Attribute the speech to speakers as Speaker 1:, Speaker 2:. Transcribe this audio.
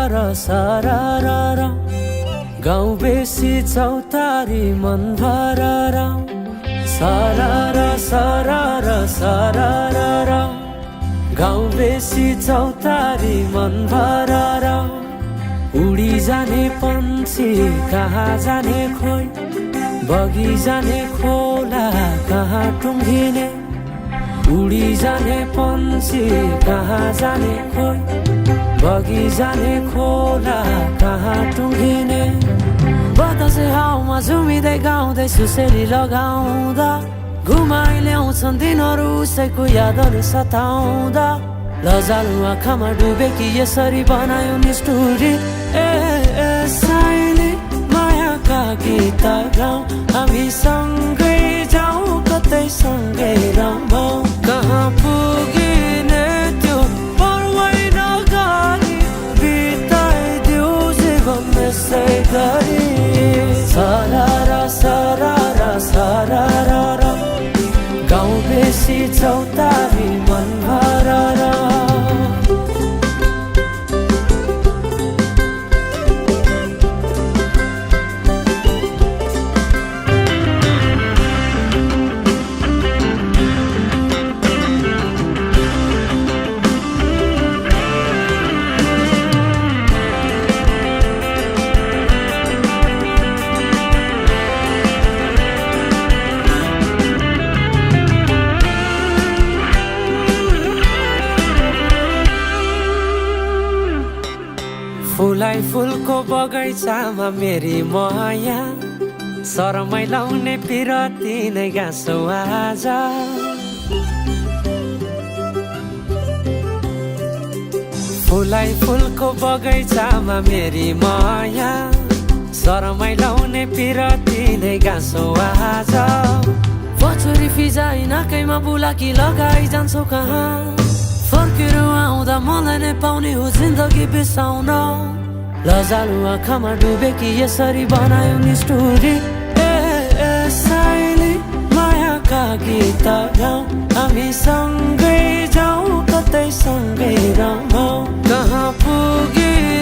Speaker 1: सरर गाउँ बेसी चौतारी मन भरर सरर सरर सरर गाउँ बेसी चौतारी मन भरर उडी जाने पन्छी कहाँ जाने खोइ बगी जाने खोला कहाँ टुङ्गिने उडी जाने पन्छी कहाँ जाने खोइ बगी जाने खोला कहाँ टुङ्गिने बतासे हाउमा झुमिँदै गाउँदै सुसेली लगाउँदा घुमाइ ल्याउँछन् दिनहरू उसैको यादहरू सताउँदा लजालु आँखामा डुबेकी यसरी बनायो निष्ठुरी साइली मायाका गीत गाउँ हामी सँगै जाउँ कतै सँगै रमाउँ कहाँ पुगिने त्यो पर्वै नगरी बिताइदिऊ जीवन यसै गरी सरर सरर सरर गाउँ बेसी चौतारी मन भरर फुलाई फुलको बगैँचामा मेरी माया शरमै लाउने पिरती नै गाँसौ आज फुलाई फुलको बगैँचामा मेरी माया शरमै लाउने पिरती नै गाँसौ आज पछुरी फिजाइ नाकैमा बुलाकी लगाइ जान्छौ कहाँ फर्केर आउँदा मलाई नै पाउने हो जिन्दगी बिसाउन लजालु आँखामा डुबेकी यसरी बनायो निष्ठुरी साइली मायाका गीत गाउँ हामी सँगै जाउँ कतै सँगै रमाउँ कहाँ पुगे